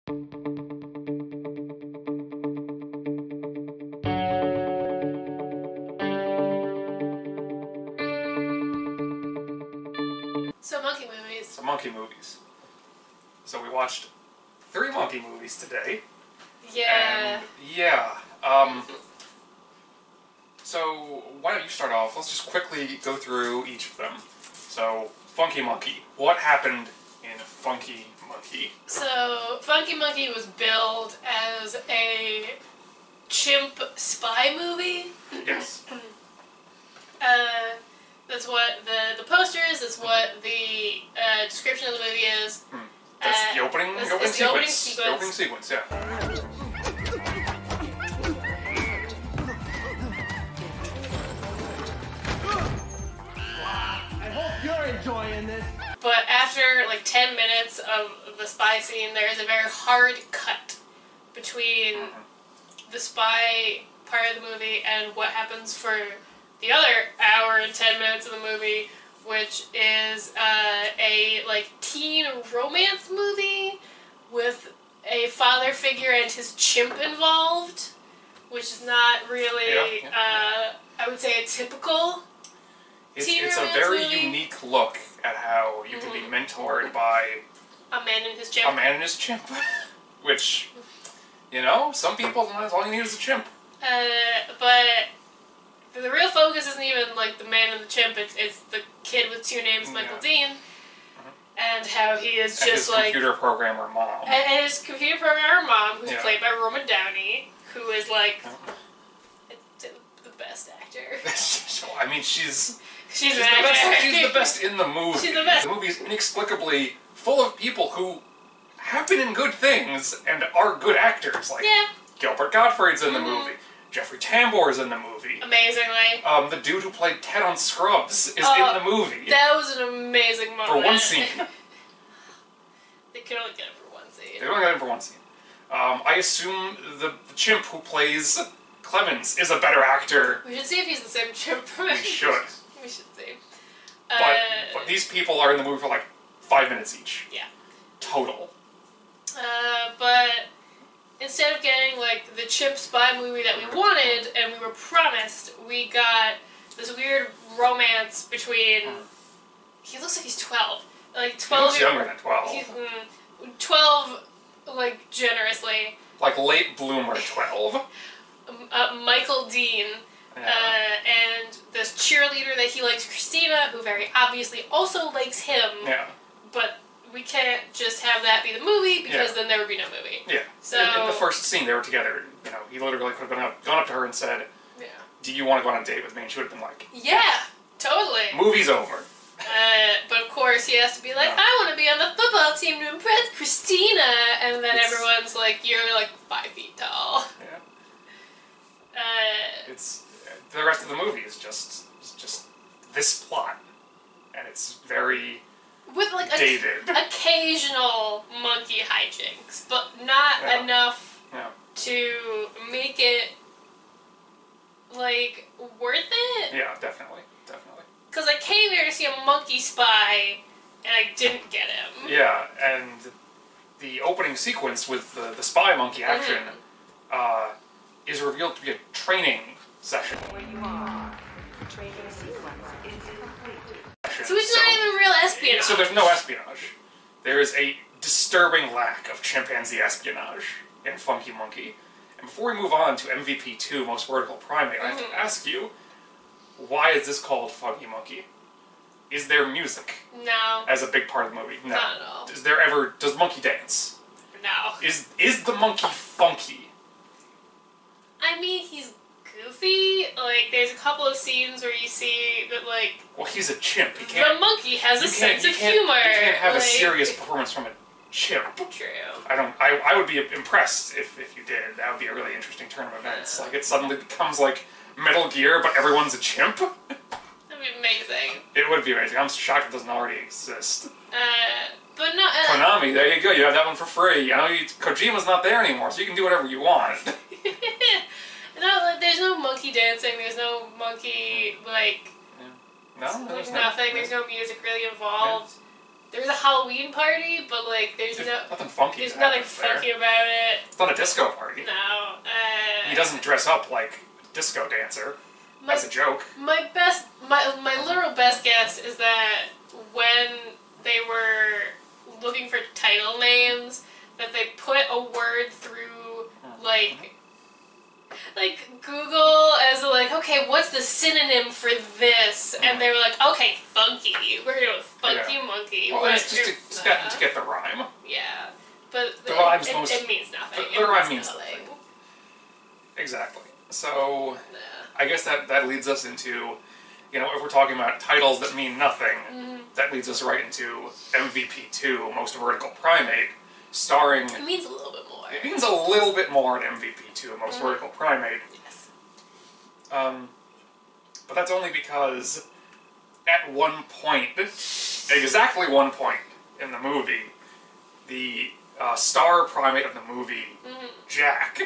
So monkey movies. So monkey movies. So we watched 3 monkey movies today. Yeah. And yeah. So why don't you start off? Let's just quickly go through each of them. So Funky Monkey. What happened in Funky Monkey? So Funky Monkey was billed as a chimp spy movie. Yes. That's what the poster is. That's what the description of the movie is. That's the opening sequence. The opening sequence. The opening sequence, yeah. I hope you're enjoying this. But after like 10 minutes of the spy scene, there is a very hard cut between the spy part of the movie and what happens for the other hour and 10 minutes of the movie, which is a like teen romance movie with a father figure and his chimp involved, which is not really, I would say, a typical teen It's a romance very movie. Unique look at how you can be mentored by A man and his chimp. a man and his chimp. Which, you know, some people, that's all you need is a chimp. But the real focus isn't even like the man and the chimp. It's the kid with 2 names, Michael Dean, and how he is And just his like computer programmer mom. and his computer programmer mom, who's Yeah. played by Roman Downey, who is like the best actor. So, I mean, she's She's the an actor. best. She's the best in the movie. She's the best. The movie is inexplicably full of people who have been in good things and are good actors. Like Yeah, Gilbert Gottfried's in the movie. Jeffrey Tambor's in the movie. amazingly. The dude who played Ted on Scrubs is in the movie. That was an amazing moment. For one scene. They could only get him for one scene. They only got him for one scene. I assume the chimp who plays Clemens is a better actor. We should see if he's the same chimp. We should. We should see. But these people are in the movie for like 5 minutes each. Yeah. Total. But instead of getting like the chimp spy movie that we wanted and we were promised, we got this weird romance between. He looks like he's 12. Like 12. He looks younger than 12. He's 12, like generously. Like late bloomer 12. Michael Dean. And this cheerleader that he likes, Christina, who very obviously also likes him. Yeah. But we can't just have that be the movie because then there would be no movie. Yeah. So in the first scene, they were together. You know, he literally could have gone up to her and said, yeah. "Do you want to go on a date with me?" And she would have been like, Yeah, totally. "Movie's over." But of course he has to be like, I want to be on the football team to impress Christina, and then everyone's like, you're like 5 feet tall. Yeah. It's The rest of the movie is just this plot, and it's very with like dated. Occasional monkey hijinks, but not enough to make it like worth it. Yeah, definitely. Because I came here to see a monkey spy, and I didn't get him. Yeah, and the opening sequence with the spy monkey action is revealed to be a training session. Where you are, the training sequence is complete. So it's not even real espionage. So there's no espionage. There is a disturbing lack of chimpanzee espionage in Funky Monkey. And before we move on to MVP 2, Most Vertical Primate, I have to ask you, why is this called Funky Monkey? Is there music No. as a big part of the movie? No. Not at all. Does monkey dance? No. Is the monkey funky? I mean, he's goofy. Like, there's a couple of scenes where you see that, like, Well, he's a chimp. the monkey has a sense of humor. You can't have like, a serious performance from a chimp. True. I would be impressed if you did. That would be a really interesting turn of events. Like, it suddenly becomes like Metal Gear, but everyone's a chimp. That'd be amazing. It would be amazing. I'm shocked it doesn't already exist. But no. Konami, there you go. You have that one for free. I know Kojima's not there anymore, so you can do whatever you want. No, like, there's no monkey dancing. There's no monkey like. No, There's nothing. There's no music really involved. there's a Halloween party, but like there's nothing funky. There's nothing funky about it. It's not a disco party. No. He doesn't dress up like a disco dancer. That's a joke. My literal best guess is that when they were looking for title names, that they put a word through like Google as like, okay, what's the synonym for this? And they were like, okay, funky. We're gonna go with funky monkey. Well, it's just to get the rhyme. Yeah, but the rhyme's it means nothing. The rhyme means nothing. Exactly. So, I guess that leads us into, if we're talking about titles that mean nothing, that leads us right into MVP2, Most Vertical Primate, starring... It means a little bit more. It means a little bit more in MVP2, Most Vertical Primate. Yes. But that's only because at one point, exactly one point in the movie, the star primate of the movie, Jack,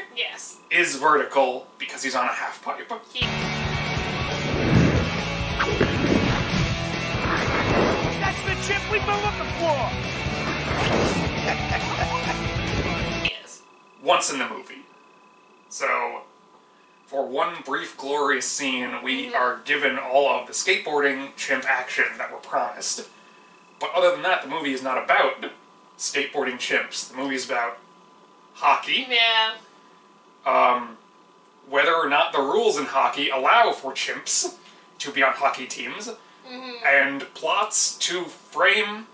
is vertical because he's on a half pipe. That's the chip we've been looking for! Yes. Once in the movie. So, for one brief glorious scene, we are given all of the skateboarding chimp action that we're promised. But other than that, the movie is not about skateboarding chimps. The movie is about hockey. Yeah. Whether or not the rules in hockey allow for chimps to be on hockey teams, and plots to frame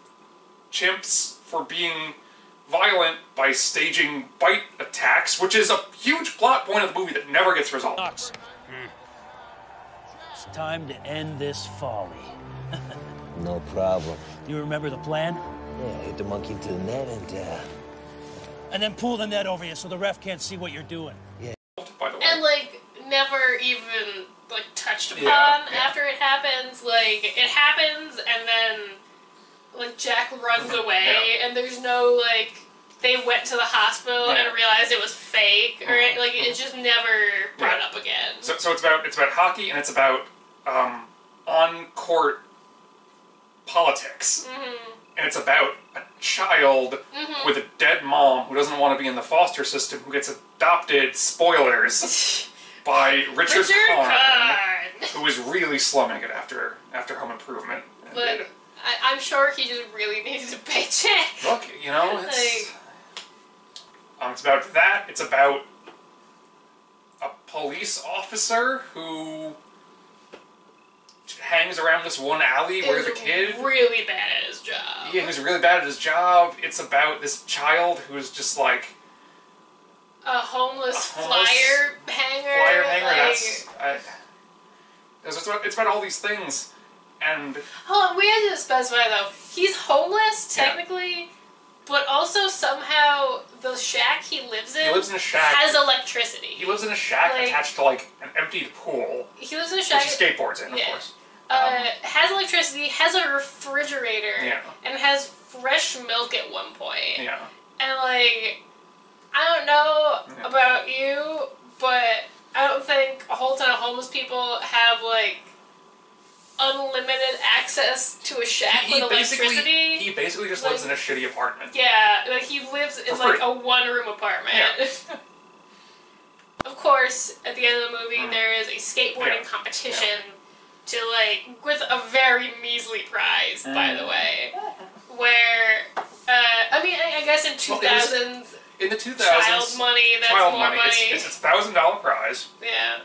chimps for being violent by staging bite attacks, which is a huge plot point of the movie that never gets resolved. It's time to end this folly. No problem. You remember the plan? Yeah, hit the monkey into the net and then pull the net over you so the ref can't see what you're doing. Yeah. By the way. And never even touched upon after it happens. It happens and then Jack runs away and there's no they went to the hospital and realized it was fake or it's just never brought up again. So it's about hockey and it's about on court politics. And it's about a child with a dead mom who doesn't want to be in the foster system who gets adopted, spoilers, by Richard Karn, who is really slumming it after Home Improvement. But I'm sure he just really needed a paycheck. Look, it's about that. It's about a police officer who hangs around this one alley where the kid... really bad at his job. Yeah, who's really bad at his job. It's about this child who's just a homeless flyer hanger. It's about all these things, and... Hold on, we had to specify though. He's homeless, technically, but also somehow the shack he lives in has electricity. He lives in a shack attached to an emptied pool. He lives in a shack... Which he skateboards in, of course. Has electricity, has a refrigerator, and has fresh milk at one point. Yeah. And I don't know about you, but I don't think a whole ton of homeless people have unlimited access to a shack with electricity. He basically just lives in a shitty apartment. Yeah, he lives in a one-room apartment. Yeah. Of course, at the end of the movie, there is a skateboarding competition to with a very measly prize, by the way, where I guess in 2000s. In the 2000s, child money. That's more money. It's a $1,000 prize. Yeah.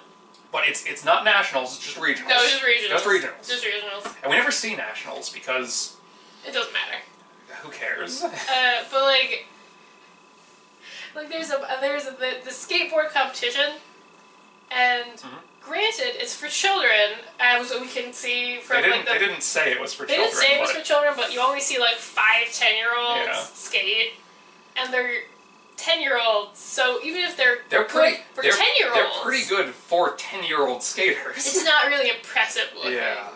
But it's not nationals. It's just regionals. No, just regionals. Just regionals. And we never see nationals because it doesn't matter. Who cares? But there's the skateboard competition, and granted, it's for children, as we can see from they didn't say it was for children. They didn't say it was for children, but you only see 5-10-year-olds skate, and they're 10-year-olds. So even if they're pretty good for 10-year-olds, they're pretty good for 10-year-old skaters. It's not really impressive looking. Yeah.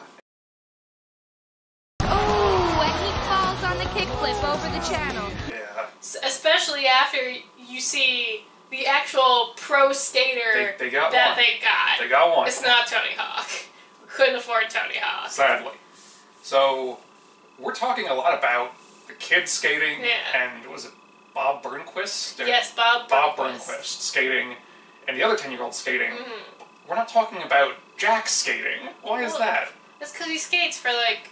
Oh, and he falls on the kickflip over the channel. Yeah. Especially after you see the actual pro skater they got. They got one. It's not Tony Hawk. We couldn't afford Tony Hawk. Sadly. So, we're talking a lot about the kid skating, Yeah. and was it Bob Burnquist? Yes, Bob Burnquist skating, and the other 10-year-old skating. We're not talking about Jack skating. Why is that? It's because he skates for like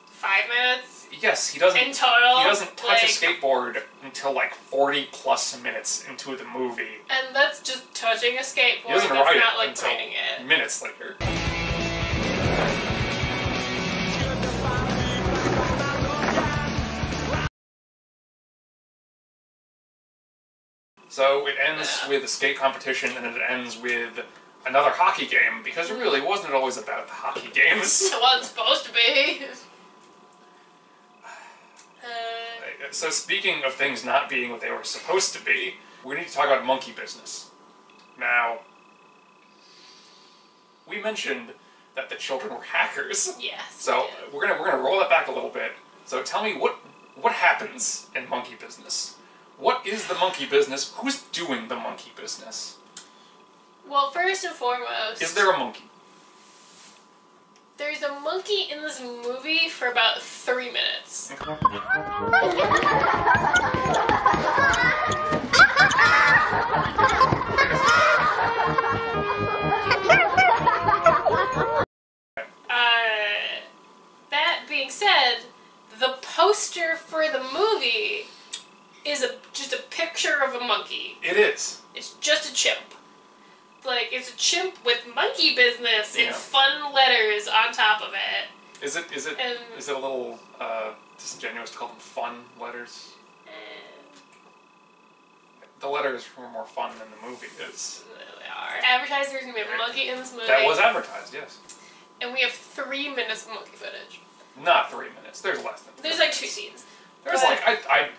5 minutes. Yes, he doesn't. In total, he doesn't touch a like- skateboard until like 40+ minutes into the movie. And that's just touching a skateboard. He doesn't That's ride not it like until riding it. minutes later. So it ends with a skate competition, and then it ends with another hockey game, because it really wasn't always about the hockey games. It wasn't supposed to be. So speaking of things not being what they were supposed to be, we need to talk about monkey business. Now, we mentioned that the children were hackers. Yes. So we're gonna roll that back a little bit. So tell me what happens in monkey business? What is the monkey business? Who's doing the monkey business? Well, first and foremost, Is there a monkey? there's a monkey in this movie for about 3 minutes. That being said, the poster for the movie is just a picture of a monkey. It is. It's just a chimp. Like, it's a chimp with monkey business in Yeah. fun letters on top of it. Is it And- a little disingenuous to call them fun letters? The letters were more fun than the movie is. They are. Advertised there's gonna be a monkey in this movie. That was advertised, yes. And we have 3 minutes of monkey footage. Not 3 minutes. There's less than. There's like 2 scenes. There's but- like I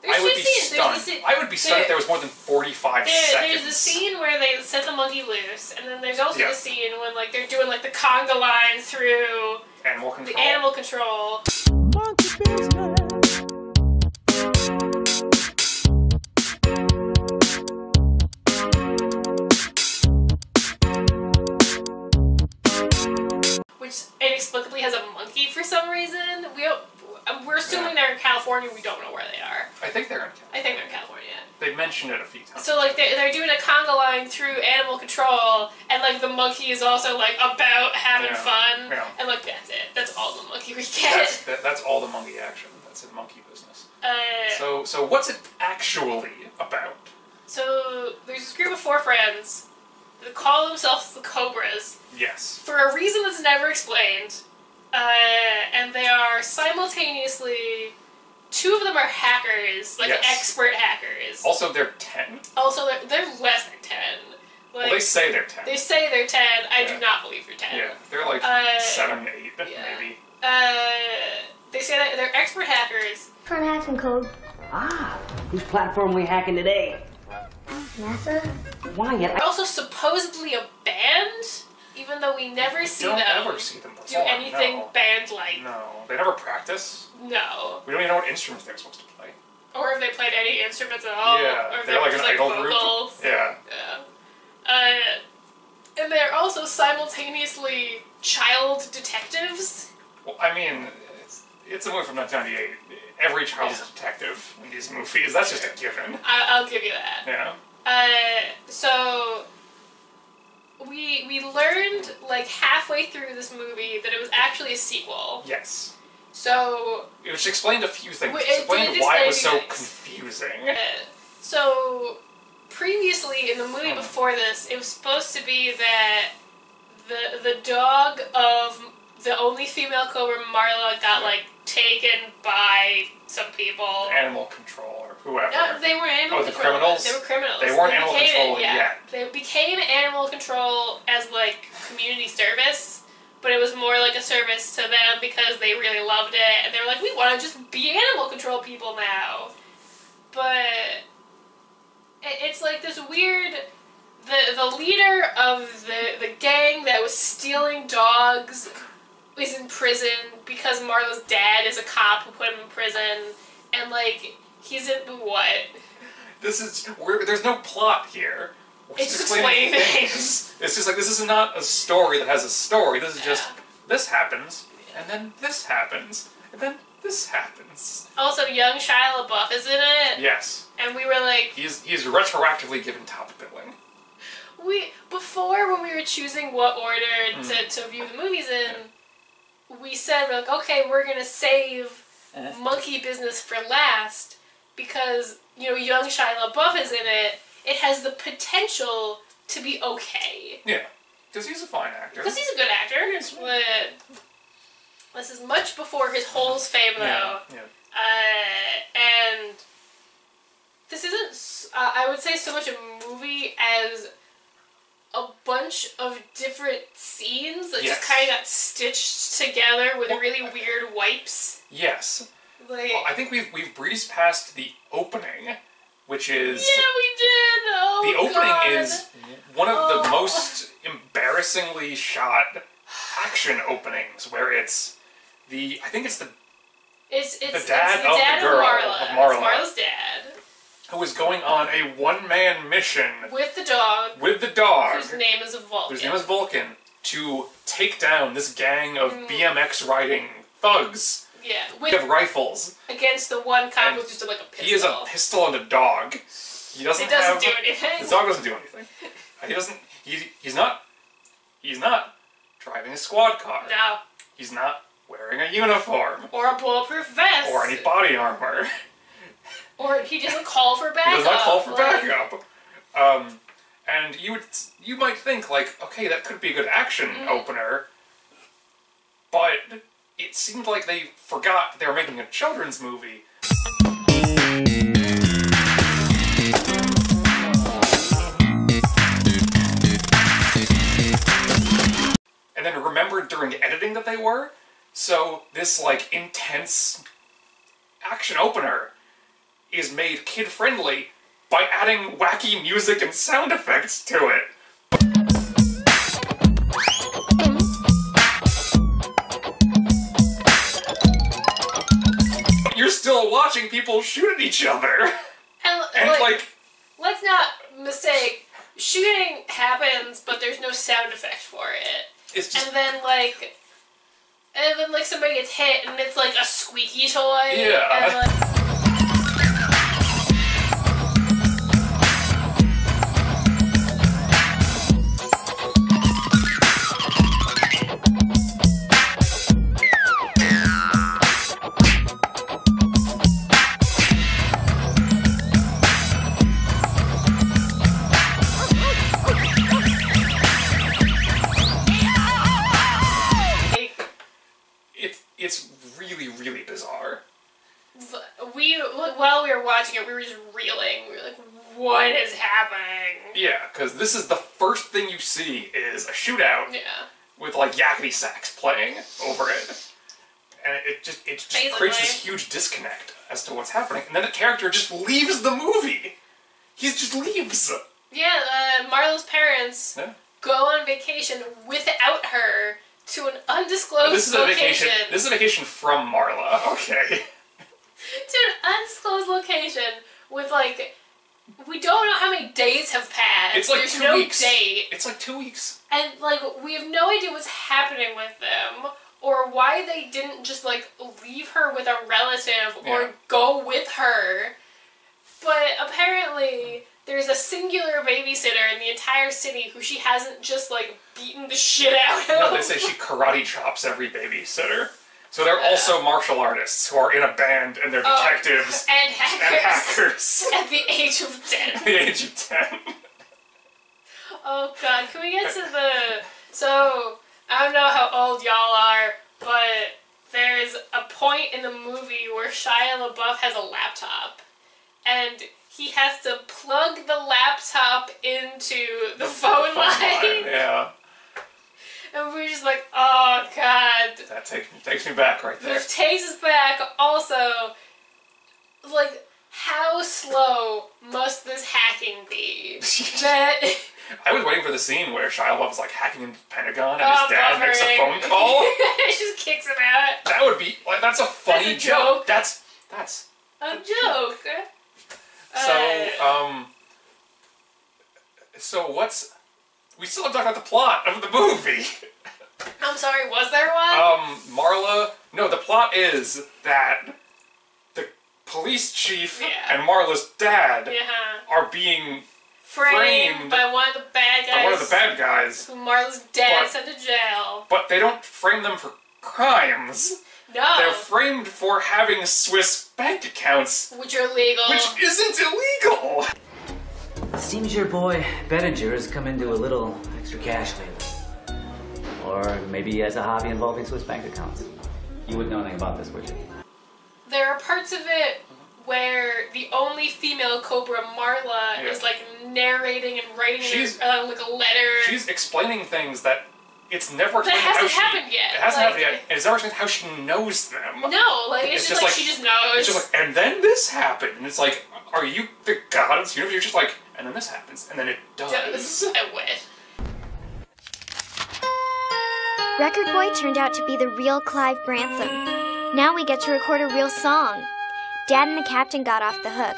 There's would 2 be scenes. stunned. There's the scene- I would be stunned if there was more than 45 seconds. There's the scene where they set the monkey loose, and then there's also Yeah. the scene when like they're doing like the conga line through Animal control. the animal control. Which inexplicably has a monkey for some reason. We're assuming they're in California. We don't know where they are. I think they're in California. I think they're in California. They mentioned it a few times. So like they're doing a conga line through animal control, and like the monkey is also like about having fun, and like that's it. That's all the monkey we get. That's all the monkey action. That's in monkey business. So So what's it actually about? there's this group of 4 friends that call themselves the Cobras Yes. for a reason that's never explained, and they are simultaneously. 2 of them are hackers, like Yes. expert hackers. Also, they're 10. Also, they're less than 10. Like, Well, they say they're 10. They say they're 10. I do Yeah. not believe they're 10. Yeah, they're like 7, 8, yeah. maybe. They say that they're expert hackers. Front hacking code. Ah, whose platform we hacking today? NASA? Why? They're also supposedly a band, even though we never see Don't them ever see them do perform. anything No. band-like. No, they never practice. No. We don't even know what instruments they're supposed to play. Or if they played any instruments at all. Yeah, Or if they're like just an idol vocals. group. Yeah. And they're also simultaneously child detectives. Well, I mean, it's a movie from 1998. Every child's a detective in these movies. That's just a given. I'll give you that. Yeah. So we learned like halfway through this movie that it was actually a sequel. Yes. So Which explained a few things. It Explained did why it was explain so things. confusing. So previously in the movie before this, it was supposed to be that the dog of the only female Cobra, Marla, got like taken by some people. Animal control or whoever. No, they were animal Oh, the control. criminals? They were criminals. They weren't animal became control yeah. yet. They became animal control as like community service, but it was more like a service to them because they really loved it, and they were like, we want to just be animal control people now. But it's like this weird. The leader of the gang that was stealing dogs is in prison because Marlo's dad is a cop who put him in prison, and like he's in what? There's no plot here. We're It's just explaining things. It's just like this is not a story that has a story. This is just this happens, and then this happens, and then this happens. Also, young Shia LaBeouf is in it. Yes. And we were like... He's retroactively given top billing. Before, when we were choosing what order to view the movies in, we said, like, okay, we're going to save Monkey Business for last because, you know, young Shia LaBeouf is in it. It has the potential to be okay. Yeah. Because he's a fine actor. Because he's a good actor. But this is much before his Holes fame, though. Yeah. And this isn't, I would say, so much a movie as a bunch of different scenes that just kind of got stitched together with really weird wipes. Yes. Like, well, I think we've breezed past the opening, which is... Yeah, we did! Oh, the opening God. is one of the most embarrassingly shot action openings, where it's the... I think it's the... It's the the dad of dad the girl, Marla. of Marla. It's Marla's dad. Who is going on a one-man mission... With the dog. With the dog. Whose name is Vulcan. Whose name is Vulcan. To take down this gang of BMX-riding thugs. Yeah. With rifles. Against the one cop with just like a pistol. He is a pistol and a dog. He doesn't do anything. His dog doesn't do anything. He doesn't... He's not driving a squad car. No. He's not wearing a uniform. Or a bulletproof vest. Or any body armor. Or he doesn't call for backup. He does not call for backup. And you might think, like, okay, that could be a good action opener, but it seemed like they forgot they were making a children's movie. And then remembered during editing that they were. So this, like, intense action opener is made kid-friendly by adding wacky music and sound effects to it. You're still watching people shoot at each other. And like, let's not mistake, shooting happens, but there's no sound effect for it. It's just... And then somebody gets hit and it's like a squeaky toy. Yeah. And, like, it's really, really bizarre. While we were watching it, we were just reeling. We were like, what is happening? Yeah, because this is the first thing you see is a shootout with, like, yakety sax playing over it. And it just creates this huge disconnect as to what's happening. And then the character just leaves the movie. He just leaves. Yeah, Marla's parents go on vacation without her to an undisclosed location. This is a vacation from Marla, okay. To an undisclosed location with, like, we don't know how many days have passed. It's like There's 2 no weeks. date. It's like 2 weeks. And, like, we have no idea what's happening with them, or why they didn't just, like, leave her with a relative or go with her. But apparently, there's a singular babysitter in the entire city who she hasn't just, like, beaten the shit out of. No, they say she karate chops every babysitter. So they're also martial artists who are in a band and they're detectives. And hackers. And At the age of 10. At the age of 10. Oh god, can we get to the... So, I don't know how old y'all are, but there's a point in the movie where Shia LaBeouf has a laptop. And he has to plug the laptop into the phone line. Yeah. And we're just like, oh god. That takes me back right there. Which takes us back also, like, how slow must this hacking be? That... I was waiting for the scene where Shia LaBeouf is, like, hacking into the Pentagon and his dad makes a phone call. He just kicks him out. That would be, like, that's a funny joke. That's a joke. So what's... We still haven't talked about the plot of the movie. I'm sorry, was there one? Marla... No, the plot is that the police chief and Marla's dad are being framed by one of the bad guys. By one of the bad guys. Who Marla's dad sent to jail. But they don't frame them for crimes. No. They're framed for having Swiss bank accounts. Which are legal. Which isn't illegal! Seems your boy Bettinger has come into a little extra cash lately. Or maybe he has a hobby involving Swiss bank accounts. You wouldn't know anything about this, would you? There are parts of it where the only female Cobra, Marla, is like narrating and writing like a letter. She's explaining things that it's never explained that hasn't happened yet. It hasn't happened yet, and it's never explained how she knows them. No, like it's just like she just knows. It's just like, and then this happened, and it's like, are you the god of this universe? You're just like, and then this happens, and then it does. I wish. Record Boy turned out to be the real Clive Branson. Now we get to record a real song. Dad and the captain got off the hook.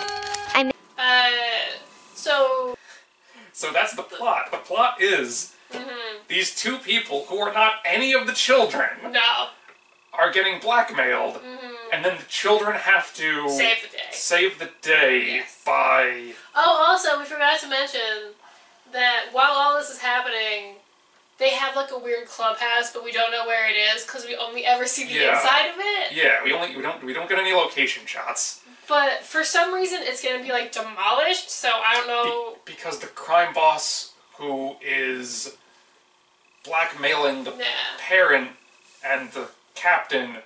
So that's the plot. The plot is these two people who are not any of the children are getting blackmailed, and then the children have to save the day by... Oh, also, we forgot to mention that while all this is happening, they have like a weird clubhouse, but we don't know where it is because we only ever see the inside of it. Yeah, we don't get any location shots. But for some reason, it's gonna be like demolished. So I don't know. Because the crime boss who is blackmailing the parent and the captain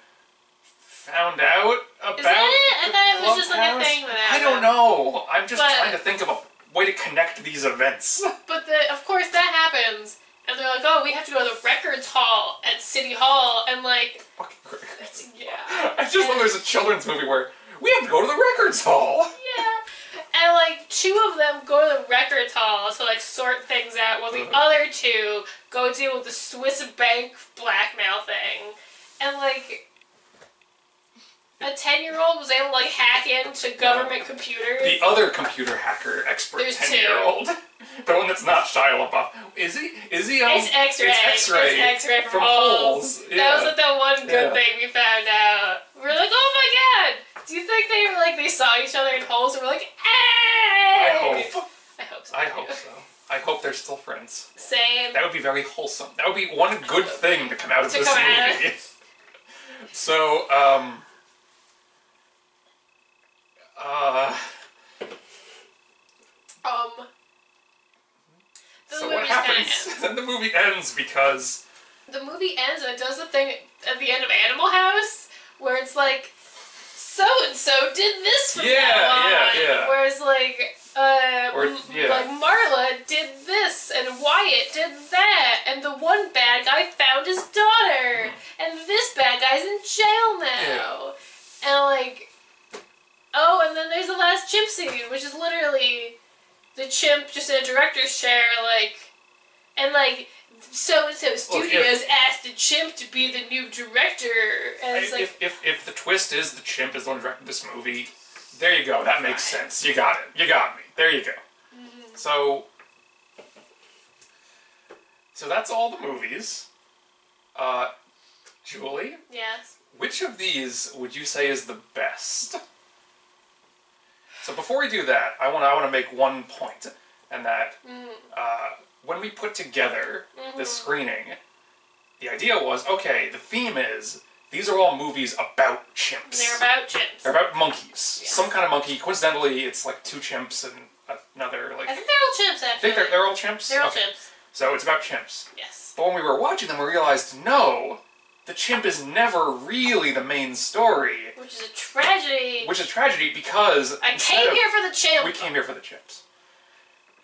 found out about. Is that it? I thought it was just like a thing that happened. I don't know. I'm just trying to think of a way to connect these events. But of course that happens. And they're like, oh, we have to go to the records hall at City Hall, and like... Fucking records. Yeah. I just know there's a children's movie where we have to go to the records hall. Yeah. And like, two of them go to the records hall to like sort things out, while the other two go deal with the Swiss bank blackmail thing. And like... A 10-year-old was able to like hack into government computers. The other computer hacker expert 10-year-old. The one that's not Shia LaBeouf. Is he? Is he? It's X-ray. It's X-ray. It's X-ray from Holes. Yeah. That was like the one good thing we found out. We're like, oh my god! Do you think they were like they saw each other in Holes and we're like, hey! I hope. I hope so. I hope so. I hope they're still friends. Same. That would be very wholesome. That would be one good thing to come out of this movie. So, so what happens? Then the movie ends because... The movie ends and it does the thing at the end of Animal House where it's like, so-and-so did this from now on. Yeah. Whereas like, like Marla did this and Wyatt did that and the one bad guy found his daughter and this bad guy's in jail now. And like, oh, and then there's the last chimp scene, which is literally the chimp just in a director's chair, like, and like, so-and-so Studios asked the chimp to be the new director, and it's like... If the twist is the chimp is the one who directed this movie, there you go, that makes sense. You got it. You got me. There you go. So that's all the movies. Julie? Yes? Which of these would you say is the best? So before we do that, I want to make one point, and that when we put together the screening, the idea was, okay, the theme is, these are all movies about chimps. They're about chimps. They're about monkeys. Yeah. Some kind of monkey. Coincidentally, it's like two chimps and another, like... I think they're all chimps, actually. I think they're all chimps? They're all chimps. So it's about chimps. Yes. But when we were watching them, we realized, no, the chimp is never really the main story. Which is a tragedy. Which is a tragedy because... I came here for the chimp. We came here for the chimps.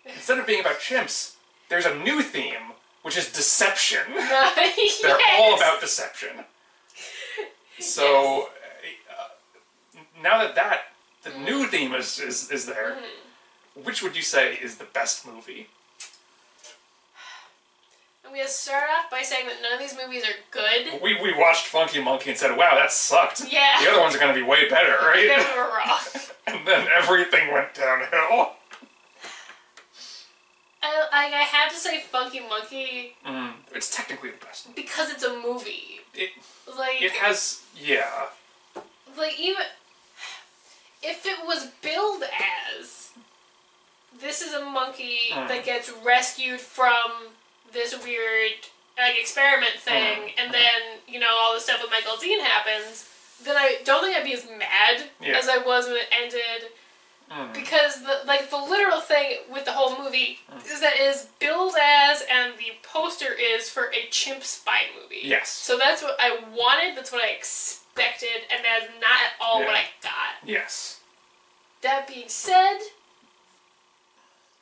Instead of being about chimps, there's a new theme, which is deception. They're all about deception. So, now that the new theme is there, which would you say is the best movie? I'm going to start off by saying that none of these movies are good. We watched Funky Monkey and said, wow, that sucked. Yeah. The other ones are going to be way better, right? Then we were wrong. And then everything went downhill. I have to say Funky Monkey. It's technically the best. Because it's a movie. It Like has, yeah. Like, even if it was billed as, this is a monkey that gets rescued from this weird, like, experiment thing, and then, you know, all the stuff with Michael Dean happens, then I don't think I'd be as mad as I was when it ended. Because, the literal thing with the whole movie is that it is billed as, and the poster is for a chimp spy movie. Yes. So that's what I wanted, that's what I expected, and that's not at all what I got. Yes. That being said,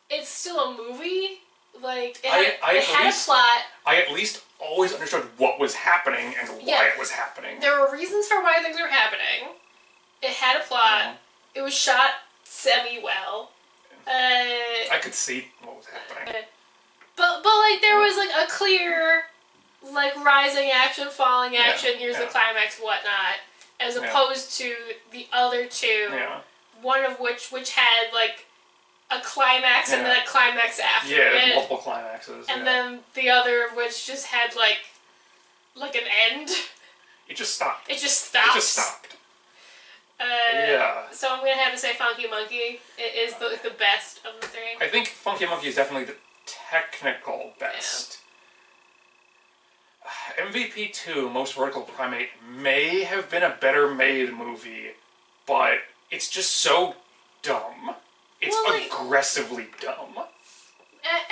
it's still a movie. Like, it had a plot. I at least always understood what was happening and why it was happening. There were reasons for why things were happening. It had a plot. It was shot semi-well. I could see what was happening. But like, there was, like, a clear, like, rising action, falling action, here's the climax, whatnot, as opposed to the other two, one of which had, like, a climax and then a climax after it. Multiple climaxes. And then the other of which just had, like an end. It just stopped. It just stopped. So I'm gonna have to say Funky Monkey. It is the best of the three. I think Funky Monkey is definitely the technical best. MVP 2, Most Vertical Primate, may have been a better made movie, but it's just so dumb. It's aggressively dumb.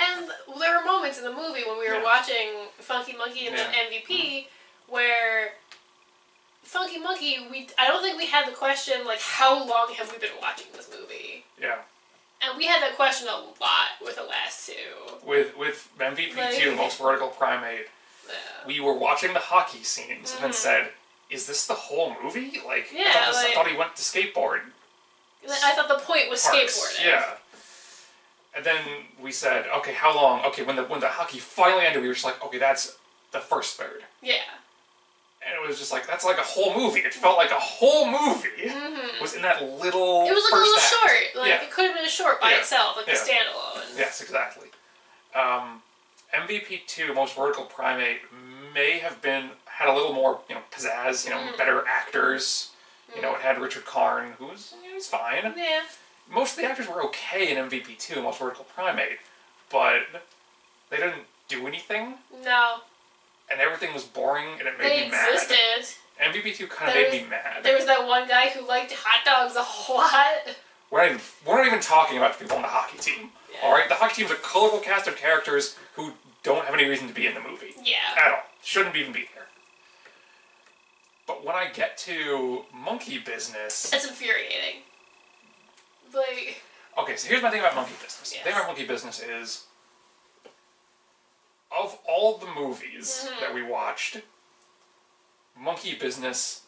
And there were moments in the movie when we were watching Funky Monkey and then MVP where Funky Monkey, I don't think we had the question, like, how long have we been watching this movie? Yeah. And we had that question a lot with the last two. With MVP 2, Most Vertical Primate, we were watching the hockey scenes and then said, is this the whole movie? Like, I thought he went to skateboard. I thought the point was skateboarding. Yeah. And then we said, okay, how long? Okay, when the hockey finally ended, we were just like, okay, that's the first third. Yeah. And it was just like, that's like a whole movie. It felt like a whole movie was in that little It was like a little short. Like, it could have been a short by itself, like a standalone. Yes, exactly. MVP 2, Most Vertical Primate, may have had a little more, pizzazz, better actors. It had Richard Karn, who was fine. Yeah. Most of the actors were okay in MVP 2, Most Vertical Primate, but they didn't do anything. No. And everything was boring, and it made me mad. They existed. MVP 2 kind of made me mad. There was that one guy who liked hot dogs a whole lot. We're not even talking about the people on the hockey team. Yeah. Alright? The hockey team's a colorful cast of characters who don't have any reason to be in the movie. Yeah. At all. Shouldn't even be there. But when I get to Monkey Business... It's infuriating. Like... Okay, so here's my thing about Monkey Business. The thing about Monkey Business is... Of all the movies that we watched, Monkey Business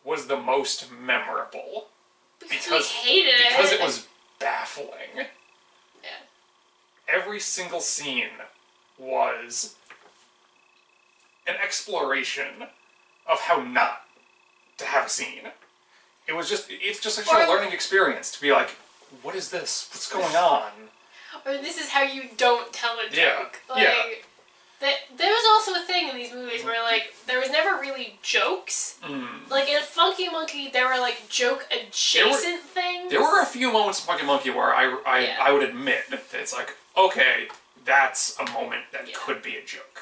was the most memorable. Because we hated it. Because it was baffling. Yeah. Every single scene was an exploration of how not to have a scene. It's just such a learning experience to be like, what is this? What's going on? Or this is how you don't tell a joke. Yeah. There was also a thing in these movies where, like, there was never really jokes. Like, in Funky Monkey, there were, like, joke-adjacent things. There were a few moments in Funky Monkey where I would admit that it's like, okay, that's a moment that could be a joke.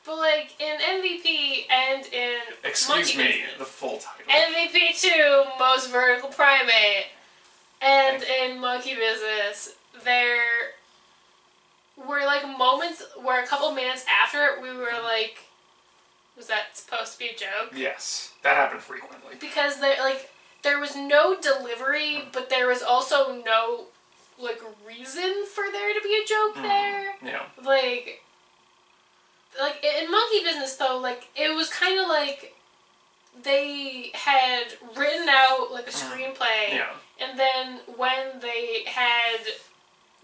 But, like, in MVP and in Excuse Monkey me, Business, the full title. MVP 2, Most Vertical Primate, and in Monkey Business, there were, like, moments where a couple minutes after it, we were like, was that supposed to be a joke? Yes, that happened frequently. Because, there was no delivery, but there was also no, like, reason for there to be a joke there. Yeah. Like, in Monkey Business, though, like, it was kind of like they had written out, like, a screenplay, and then when they had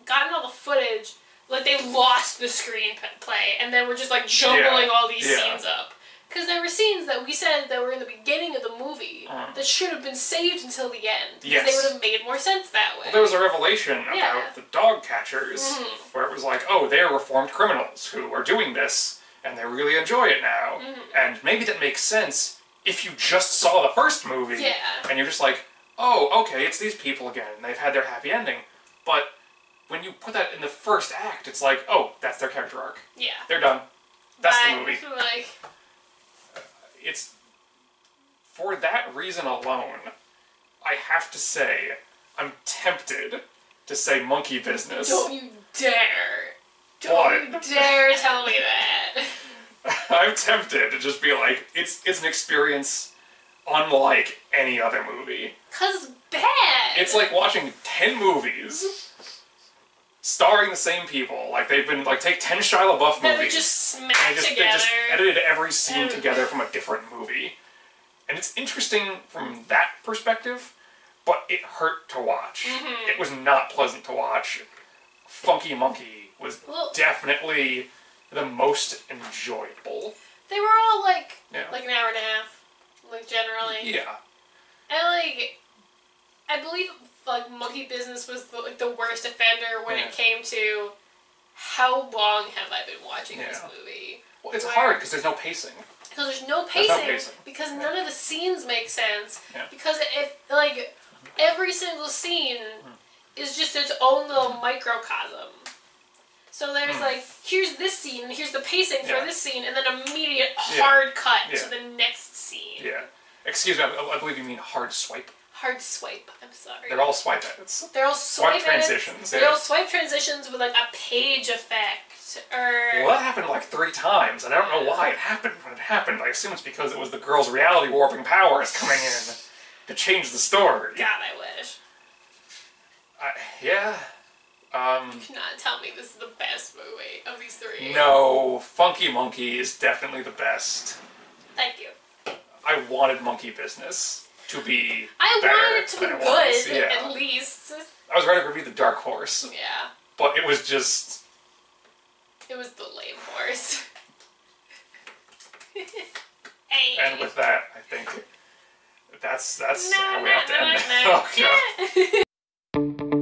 gotten all the footage, like, they lost the screenplay, and then were just, like, jumbling all these scenes up. Because there were scenes that we said that were in the beginning of the movie that should have been saved until the end. Because they would have made more sense that way. Well, there was a revelation about the dog catchers where it was like, oh, they're reformed criminals who are doing this and they really enjoy it now. And maybe that makes sense if you just saw the first movie and you're just like, oh, okay, it's these people again and they've had their happy ending. But when you put that in the first act, it's like, oh, that's their character arc. Yeah. They're done. That's the movie. Like... It's... For that reason alone, I have to say, I'm tempted to say Monkey Business. Don't you dare! Don't you dare tell me that! I'm tempted to just be like, it's an experience unlike any other movie. 'Cause it's bad! It's like watching 10 movies starring the same people. Like, they've been, like, take 10 Shia LaBeouf movies. And they just smacked together. They just edited every scene together from a different movie. And it's interesting from that perspective, but it hurt to watch. It was not pleasant to watch. Funky Monkey was definitely the most enjoyable. They were all, like an hour and a half, like, generally. Yeah. And, like, I believe, like, Monkey Business was, the worst offender when it came to how long have I been watching this movie. Well, it's hard because there's no pacing. Because there's no pacing, because none of the scenes make sense, because like, every single scene is just its own little microcosm. So there's like, here's this scene, here's the pacing for this scene, and then immediate hard cut to the next scene. Yeah. Excuse me, I believe you mean hard swipe. Hard swipe, I'm sorry. They're all swipe edits. They're all swipe transitions. They're all swipe transitions with, like, a page effect. Well, that happened like 3 times, and I don't know why it happened when it happened. I assume it's because it was the girl's reality warping powers coming in to change the story. God, I wish. Yeah. You cannot tell me this is the best movie of these 3. No, Funky Monkey is definitely the best. Thank you. I wanted Monkey Business to be I better wanted it to be than it good, was. at least. I was ready for it to be the dark horse. Yeah. But it was just... It was the lame horse. Hey. And with that, I think that's how we have to end it. Oh, God.